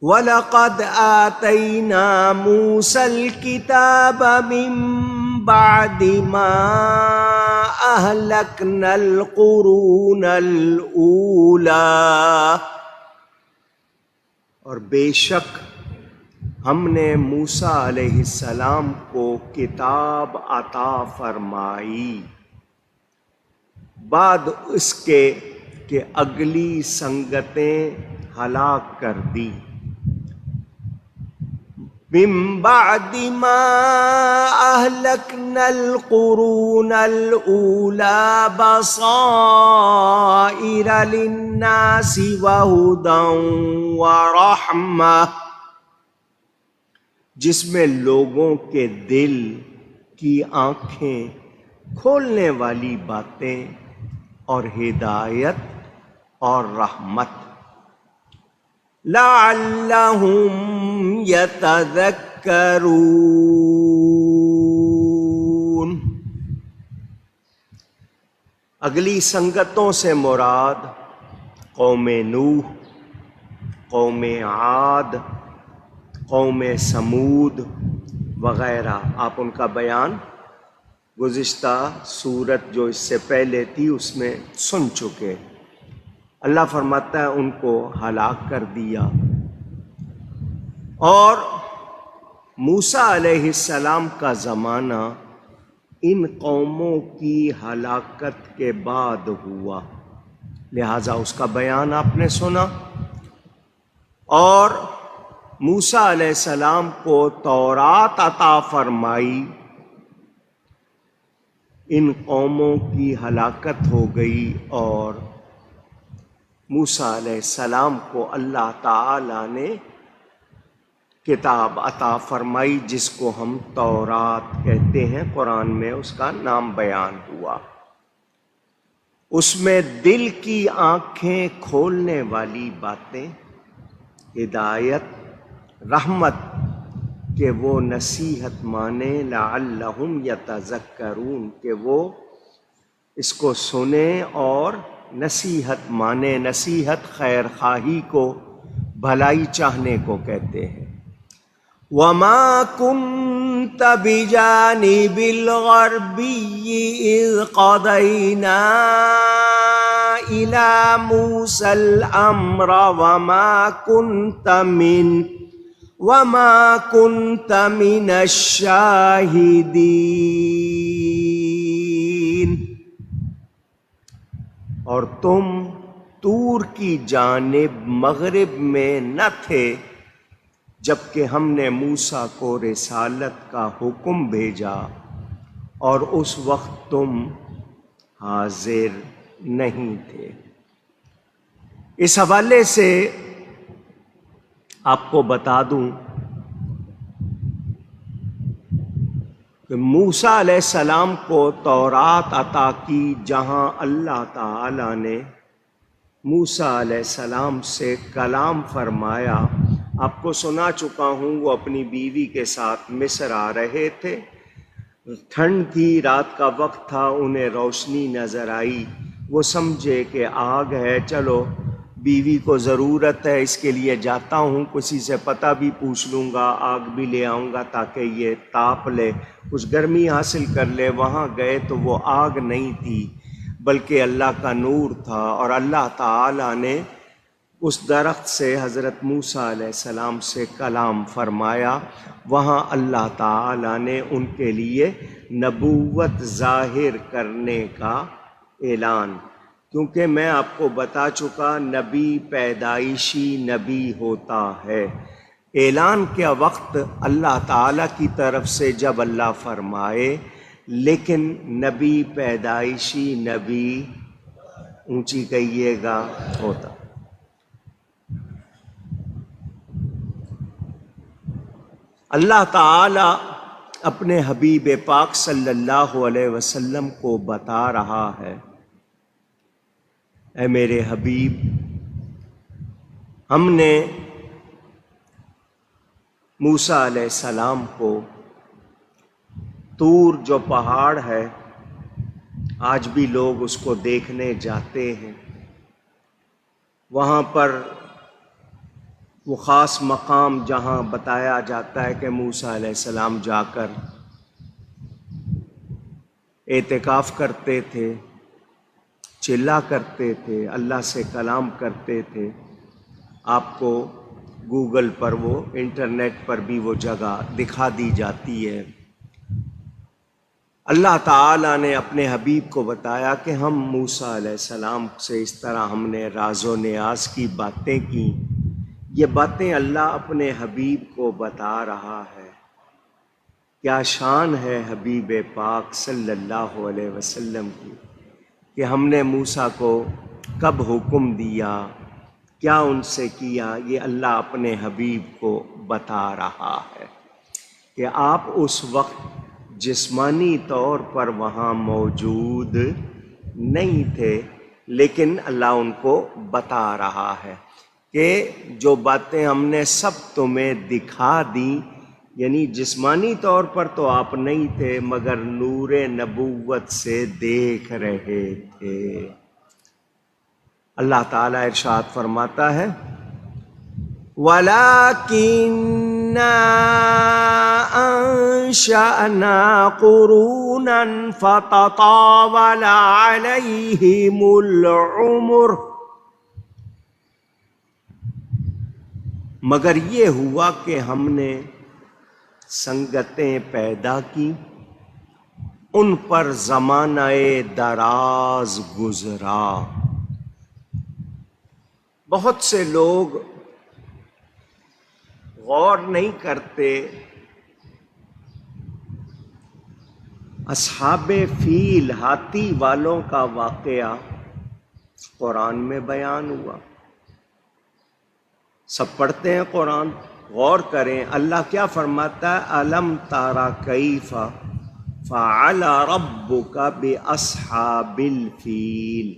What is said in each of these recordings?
وَلَقَدْ آتَيْنَا مُوسَى الْكِتَابَ مِن بَعْدِ مَا أَهْلَكْنَا الْقُرُونَ الْأُولَى، اور بے شک ہم نے موسیٰ علیہ السلام کو کتاب عطا فرمائی بعد اس کے کہ اگلی سنگتیں ہلاک کر دی. من بعد ما اہلکنا القرون الاولی بصائر للناس وہدی ورحمہ، جس میں لوگوں کے دل کی آنکھیں کھولنے والی باتیں اور ہدایت اور رحمت. لعلہم یتذکرون، اگلی سنگتوں سے مراد قوم نوح، قوم عاد، قوم سمود وغیرہ. آپ ان کا بیان گزشتہ سورت جو اس سے پہلے تھی اس میں سن چکے. اللہ فرماتا ہے ان کو ہلاک کر دیا. اور موسیٰ علیہ السلام کا زمانہ ان قوموں کی ہلاکت کے بعد ہوا، لہذا اس کا بیان آپ نے سنا. اور موسیٰ علیہ السلام کو تورات عطا فرمائی، ان قوموں کی ہلاکت ہو گئی اور موسیٰ علیہ السلام کو اللہ تعالی نے کتاب عطا فرمائی جس کو ہم تورات کہتے ہیں. قرآن میں اس کا نام بیان ہوا. اس میں دل کی آنکھیں کھولنے والی باتیں، ہدایت، رحمت، کہ وہ نصیحت مانے. لعلہم یتذکرون، کہ وہ اس کو سنیں اور نصیحت مانے. نصیحت خیر خواہی کو، بھلائی چاہنے کو کہتے ہیں. وَمَا كُنْتَ بِجَانِبِ الْغَرْبِيِّ إِذْ قَضَيْنَا إِلَى مُوسَى الْأَمْرَ وَمَا كُنْتَ مِنَ الشَّاهِدِينَ، اور تم طور کی جانب مغرب میں نہ تھے جبکہ ہم نے موسیٰ کو رسالت کا حکم بھیجا، اور اس وقت تم حاضر نہیں تھے. اس حوالے سے آپ کو بتا دوں کہ موسیٰ علیہ السلام کو تورات عطا کی جہاں اللہ تعالی نے موسیٰ علیہ السلام سے کلام فرمایا. آپ کو سنا چکا ہوں، وہ اپنی بیوی کے ساتھ مصر آ رہے تھے. ٹھنڈ تھی، رات کا وقت تھا، انہیں روشنی نظر آئی. وہ سمجھے کہ آگ ہے، چلو بیوی کو ضرورت ہے، اس کے لیے جاتا ہوں، کسی سے پتہ بھی پوچھ لوں گا، آگ بھی لے آؤں گا تاکہ یہ تاپ لے، کچھ گرمی حاصل کر لے. وہاں گئے تو وہ آگ نہیں تھی بلکہ اللہ کا نور تھا، اور اللہ تعالی نے اس درخت سے حضرت موسیٰ علیہ السلام سے کلام فرمایا. وہاں اللہ تعالی نے ان کے لیے نبوت ظاہر کرنے کا اعلان، کیونکہ میں آپ کو بتا چکا نبی پیدائشی نبی ہوتا ہے. اعلان کے وقت اللہ تعالیٰ کی طرف سے جب اللہ فرمائے، لیکن نبی پیدائشی نبی، اونچی کہیے گا، ہوتا. اللہ تعالی اپنے حبیب پاک صلی اللہ علیہ وسلم کو بتا رہا ہے، اے میرے حبیب، ہم نے موسیٰ علیہ السلام کو طور جو پہاڑ ہے، آج بھی لوگ اس کو دیکھنے جاتے ہیں. وہاں پر وہ خاص مقام جہاں بتایا جاتا ہے کہ موسیٰ علیہ السلام جا کر اعتکاف کرتے تھے، چلا کرتے تھے، اللہ سے کلام کرتے تھے. آپ کو گوگل پر وہ انٹرنیٹ پر بھی وہ جگہ دکھا دی جاتی ہے. اللہ تعالیٰ نے اپنے حبیب کو بتایا کہ ہم موسیٰ علیہ السلام سے اس طرح ہم نے راز و نیاز کی باتیں کی. یہ باتیں اللہ اپنے حبیب کو بتا رہا ہے. کیا شان ہے حبیب پاک صلی اللہ علیہ وسلم کی کہ ہم نے موسیٰ کو کب حکم دیا، کیا ان سے کیا. یہ اللہ اپنے حبیب کو بتا رہا ہے کہ آپ اس وقت جسمانی طور پر وہاں موجود نہیں تھے، لیکن اللہ ان کو بتا رہا ہے کہ جو باتیں ہم نے سب تمہیں دکھا دیں، یعنی جسمانی طور پر تو آپ نہیں تھے مگر نور نبوت سے دیکھ رہے تھے. اللہ تعالیٰ ارشاد فرماتا ہے وَلَكِنَّا أَنشَأْنَا قُرُونًا فَتَطَاوَلَ عَلَيْهِمُ الْعُمُرُ. مگر یہ ہوا کہ ہم نے سنگتیں پیدا کی، ان پر زمانہ دراز گزرا. بہت سے لوگ غور نہیں کرتے. اصحاب فیل، ہاتھی والوں کا واقعہ قرآن میں بیان ہوا. سب پڑھتے ہیں قرآن، غور کریں. اللہ کیا فرماتا ہے؟ الم تارا کیف فعل ربک باصحاب الفیل.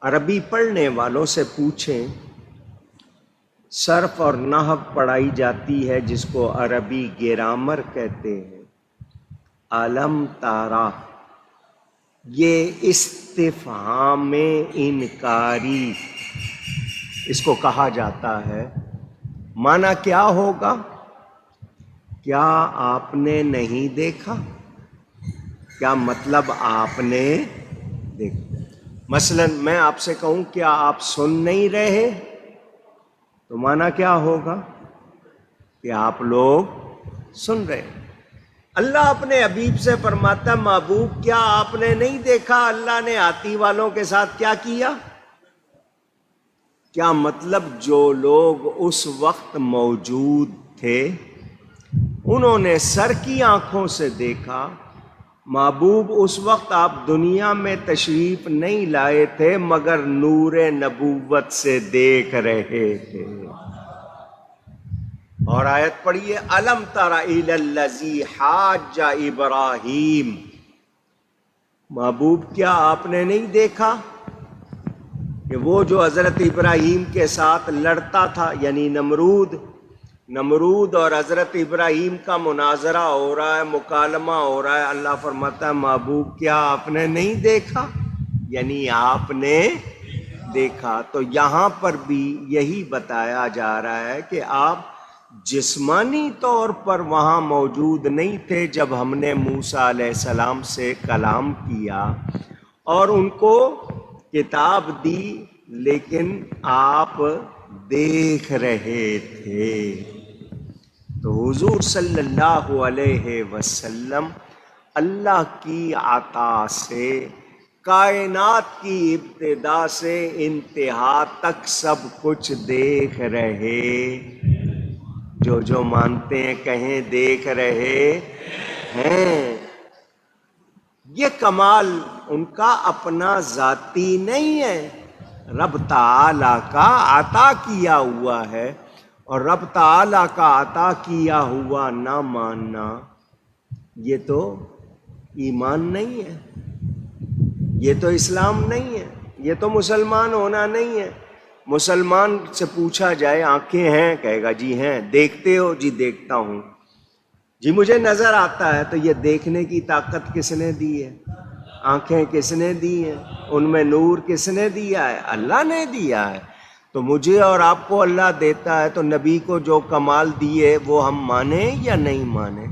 عربی پڑھنے والوں سے پوچھیں. صرف اور نحو پڑھائی جاتی ہے جس کو عربی گرامر کہتے ہیں. الم تارا یہ استفہام انکاری اس کو کہا جاتا ہے. معنی کیا ہوگا؟ کیا آپ نے نہیں دیکھا؟ کیا مطلب آپ نے دیکھا؟ مثلا میں آپ سے کہوں کیا آپ سن نہیں رہے، تو معنی کیا ہوگا؟ کہ آپ لوگ سن رہے. اللہ اپنے حبیب سے فرماتا محبوب کیا آپ نے نہیں دیکھا اللہ نے ہاتھی والوں کے ساتھ کیا کیا؟ کیا مطلب جو لوگ اس وقت موجود تھے انہوں نے سر کی آنکھوں سے دیکھا. محبوب اس وقت آپ دنیا میں تشریف نہیں لائے تھے مگر نور نبوت سے دیکھ رہے تھے. اور آیت پڑھیے الم تر الی الذی حاج ابراہیم. محبوب کیا آپ نے نہیں دیکھا کہ وہ جو حضرت ابراہیم کے ساتھ لڑتا تھا، یعنی نمرود اور حضرت ابراہیم کا مناظرہ ہو رہا ہے، مکالمہ ہو رہا ہے. اللہ فرماتا ہے محبوب کیا آپ نے نہیں دیکھا، یعنی آپ نے دیکھا. تو یہاں پر بھی یہی بتایا جا رہا ہے کہ آپ جسمانی طور پر وہاں موجود نہیں تھے جب ہم نے موسیٰ علیہ السلام سے کلام کیا اور ان کو کتاب دی، لیکن آپ دیکھ رہے تھے. تو حضور صلی اللہ علیہ وسلم اللہ کی عطا سے کائنات کی ابتدا سے انتہا تک سب کچھ دیکھ رہے. جو مانتے ہیں کہیں دیکھ رہے ہیں. یہ کمال ان کا اپنا ذاتی نہیں ہے، رب تعالیٰ کا عطا کیا ہوا ہے. اور رب تعالیٰ کا عطا کیا ہوا نہ ماننا یہ تو ایمان نہیں ہے، یہ تو اسلام نہیں ہے، یہ تو مسلمان ہونا نہیں ہے. مسلمان سے پوچھا جائے آنکھیں ہیں، کہے گا جی ہیں. دیکھتے ہو؟ جی دیکھتا ہوں. جی مجھے نظر آتا ہے. تو یہ دیکھنے کی طاقت کس نے دی ہے؟ آنکھیں کس نے دی ہیں؟ ان میں نور کس نے دیا ہے؟ اللہ نے دیا ہے. تو مجھے اور آپ کو اللہ دیتا ہے تو نبی کو جو کمال دیے وہ ہم مانیں یا نہیں مانیں؟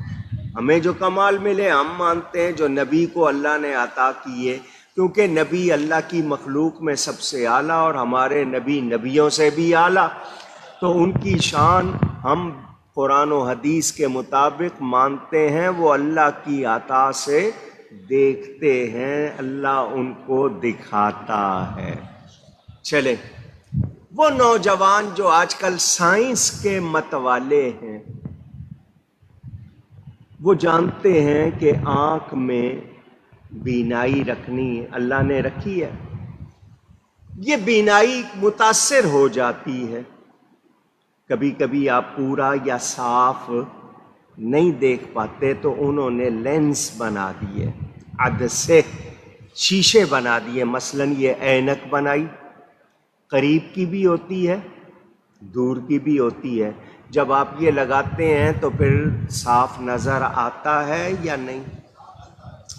ہمیں جو کمال ملے ہم مانتے ہیں، جو نبی کو اللہ نے عطا کیے، کیونکہ نبی اللہ کی مخلوق میں سب سے اعلیٰ اور ہمارے نبی نبیوں سے بھی اعلیٰ، تو ان کی شان ہم قرآن و حدیث کے مطابق مانتے ہیں۔ وہ اللہ کی عطا سے دیکھتے ہیں، اللہ ان کو دکھاتا ہے۔ چلے، وہ نوجوان جو آج کل سائنس کے متوالے ہیں، وہ جانتے ہیں کہ آنکھ میں بینائی رکھنی اللہ نے رکھی ہے، یہ بینائی متاثر ہو جاتی ہے، کبھی کبھی آپ پورا یا صاف نہیں دیکھ پاتے تو انہوں نے لینس بنا دیے، عدسے شیشے بنا دیے، مثلا یہ اینک بنائی، قریب کی بھی ہوتی ہے دور کی بھی ہوتی ہے، جب آپ یہ لگاتے ہیں تو پھر صاف نظر آتا ہے یا نہیں؟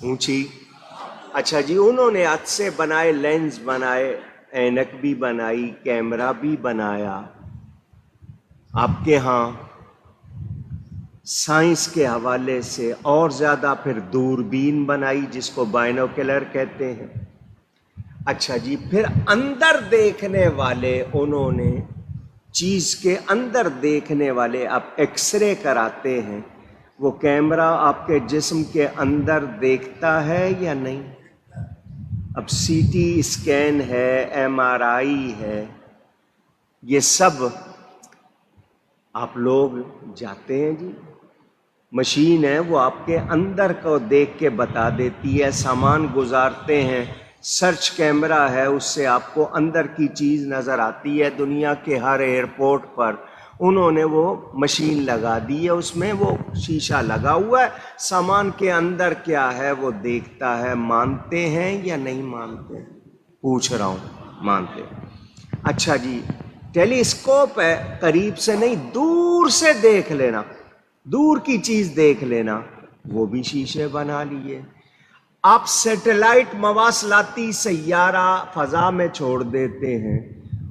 اونچی، اچھا جی، انہوں نے عدسے بنائے، لینس بنائے، اینک بھی بنائی، کیمرہ بھی بنایا۔ آپ کے ہاں سائنس کے حوالے سے اور زیادہ پھر دوربین بنائی جس کو بائنوکولر کہتے ہیں۔ اچھا جی، پھر اندر دیکھنے والے، انہوں نے چیز کے اندر دیکھنے والے، اب ایکس رے کراتے ہیں، وہ کیمرہ آپ کے جسم کے اندر دیکھتا ہے یا نہیں؟ اب سی ٹی اسکین ہے، ایم آر آئی ہے، یہ سب آپ لوگ جاتے ہیں جی، مشین ہے وہ آپ کے اندر کو دیکھ کے بتا دیتی ہے، سامان گزارتے ہیں، سرچ کیمرہ ہے، اس سے آپ کو اندر کی چیز نظر آتی ہے۔ دنیا کے ہر ایئرپورٹ پر انہوں نے وہ مشین لگا دی ہے، اس میں وہ شیشہ لگا ہوا ہے، سامان کے اندر کیا ہے وہ دیکھتا ہے۔ مانتے ہیں یا نہیں مانتے؟ پوچھ رہا ہوں، مانتے ہیں؟ اچھا جی، ٹیلی اسکوپ ہے، قریب سے نہیں دور سے دیکھ لینا، دور کی چیز دیکھ لینا، وہ بھی شیشے بنا لیے۔ آپ سیٹلائٹ مواصلاتی سیارہ فضا میں چھوڑ دیتے ہیں،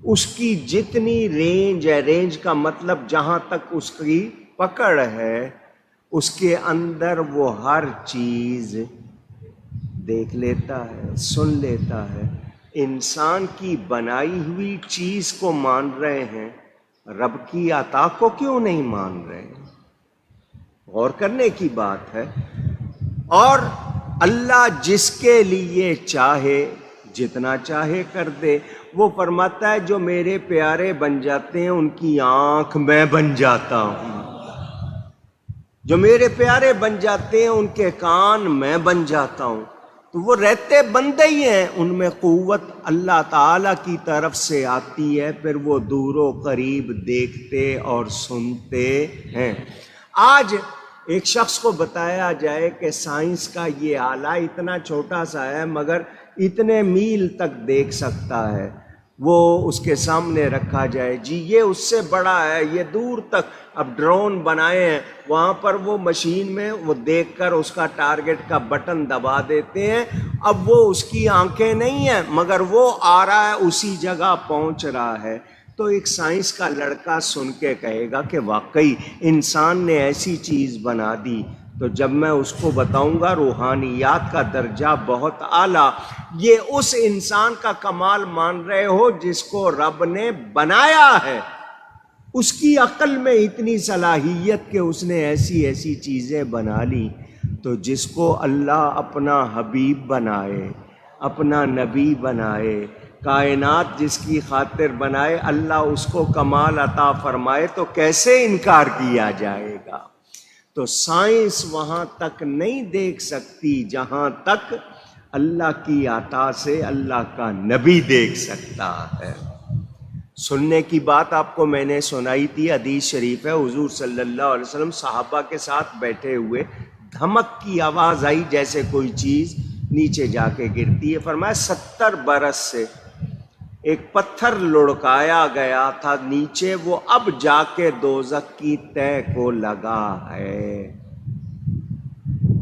اس کی جتنی رینج ہے، رینج کا مطلب جہاں تک اس کی پکڑ ہے، اس کے اندر وہ ہر چیز دیکھ لیتا ہے، سن لیتا ہے۔ انسان کی بنائی ہوئی چیز کو مان رہے ہیں، رب کی عطا کو کیوں نہیں مان رہے ہیں؟ غور کرنے کی بات ہے۔ اور اللہ جس کے لیے چاہے جتنا چاہے کر دے، وہ فرماتا ہے جو میرے پیارے بن جاتے ہیں ان کی آنکھ میں بن جاتا ہوں، جو میرے پیارے بن جاتے ہیں ان کے کان میں بن جاتا ہوں، تو وہ رہتے بندے ہی ہیں، ان میں قوت اللہ تعالی کی طرف سے آتی ہے، پھر وہ دور و قریب دیکھتے اور سنتے ہیں۔ آج ایک شخص کو بتایا جائے کہ سائنس کا یہ آلہ اتنا چھوٹا سا ہے مگر اتنے میل تک دیکھ سکتا ہے، وہ اس کے سامنے رکھا جائے، جی یہ اس سے بڑا ہے، یہ دور تک، اب ڈرون بنائے ہیں، وہاں پر وہ مشین میں وہ دیکھ کر اس کا ٹارگٹ کا بٹن دبا دیتے ہیں، اب وہ اس کی آنکھیں نہیں ہیں مگر وہ آ رہا ہے، اسی جگہ پہنچ رہا ہے۔ تو ایک سائنس کا لڑکا سن کے کہے گا کہ واقعی انسان نے ایسی چیز بنا دی، تو جب میں اس کو بتاؤں گا روحانیات کا درجہ بہت اعلیٰ، یہ اس انسان کا کمال مان رہے ہو جس کو رب نے بنایا ہے، اس کی عقل میں اتنی صلاحیت کہ اس نے ایسی ایسی چیزیں بنا لی، تو جس کو اللہ اپنا حبیب بنائے، اپنا نبی بنائے، کائنات جس کی خاطر بنائے، اللہ اس کو کمال عطا فرمائے تو کیسے انکار کیا جائے گا؟ تو سائنس وہاں تک نہیں دیکھ سکتی جہاں تک اللہ کی عطا سے اللہ کا نبی دیکھ سکتا ہے۔ سننے کی بات آپ کو میں نے سنائی تھی، حدیث شریف ہے، حضور صلی اللہ علیہ وسلم صحابہ کے ساتھ بیٹھے ہوئے، دھمک کی آواز آئی جیسے کوئی چیز نیچے جا کے گرتی ہے، فرمایا 70 برس سے ایک پتھر لڑکایا گیا تھا نیچے، وہ اب جا کے دوزخ کی تہ کو لگا ہے۔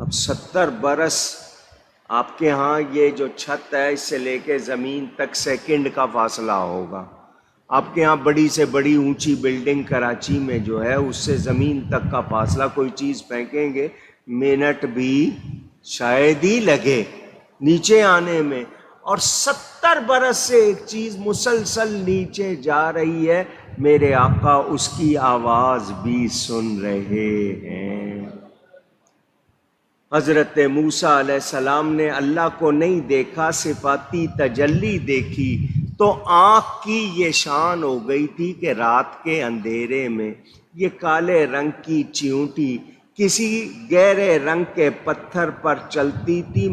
اب 70 برس آپ کے ہاں یہ جو چھت ہے اس سے لے کے زمین تک سیکنڈ کا فاصلہ ہوگا، آپ کے یہاں بڑی سے بڑی اونچی بلڈنگ کراچی میں جو ہے اس سے زمین تک کا فاصلہ کوئی چیز پھینکیں گے منٹ بھی شاید ہی لگے نیچے آنے میں، اور 70 برس سے ایک چیز مسلسل نیچے جا رہی ہے، میرے آقا اس کی آواز بھی سن رہے ہیں۔ حضرت موسیٰ علیہ السلام نے اللہ کو نہیں دیکھا، صفاتی تجلی دیکھی تو آنکھ کی یہ شان ہو گئی تھی کہ رات کے اندھیرے میں یہ کالے رنگ کی چیونٹی کسی گہرے رنگ کے پتھر پر چلتی تھی،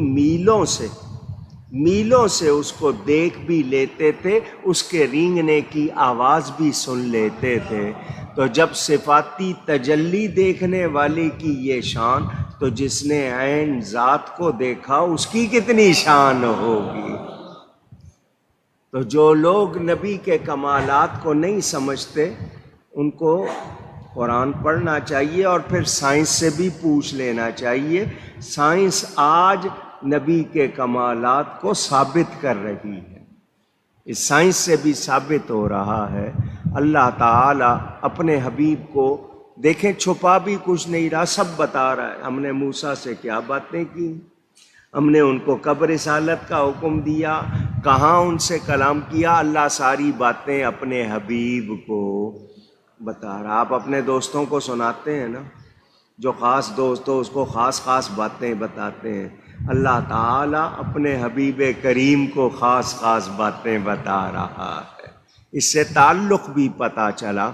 میلوں سے اس کو دیکھ بھی لیتے تھے، اس کے رینگنے کی آواز بھی سن لیتے تھے۔ تو جب صفاتی تجلی دیکھنے والی کی یہ شان، تو جس نے عین ذات کو دیکھا اس کی کتنی شان ہوگی۔ تو جو لوگ نبی کے کمالات کو نہیں سمجھتے ان کو قرآن پڑھنا چاہیے اور پھر سائنس سے بھی پوچھ لینا چاہیے۔ سائنس آج نبی کے کمالات کو ثابت کر رہی ہے، اس سائنس سے بھی ثابت ہو رہا ہے۔ اللہ تعالیٰ اپنے حبیب کو دیکھیں چھپا بھی کچھ نہیں رہا، سب بتا رہا ہے۔ ہم نے موسیٰ سے کیا باتیں کی، ہم نے ان کو کب رسالت کا حکم دیا، کہاں ان سے کلام کیا، اللہ ساری باتیں اپنے حبیب کو بتا رہا۔ آپ اپنے دوستوں کو سناتے ہیں نا، جو خاص دوست ہو اس کو خاص خاص باتیں بتاتے ہیں، اللہ تعالیٰ اپنے حبیب کریم کو خاص خاص باتیں بتا رہا ہے۔ اس سے تعلق بھی پتہ چلا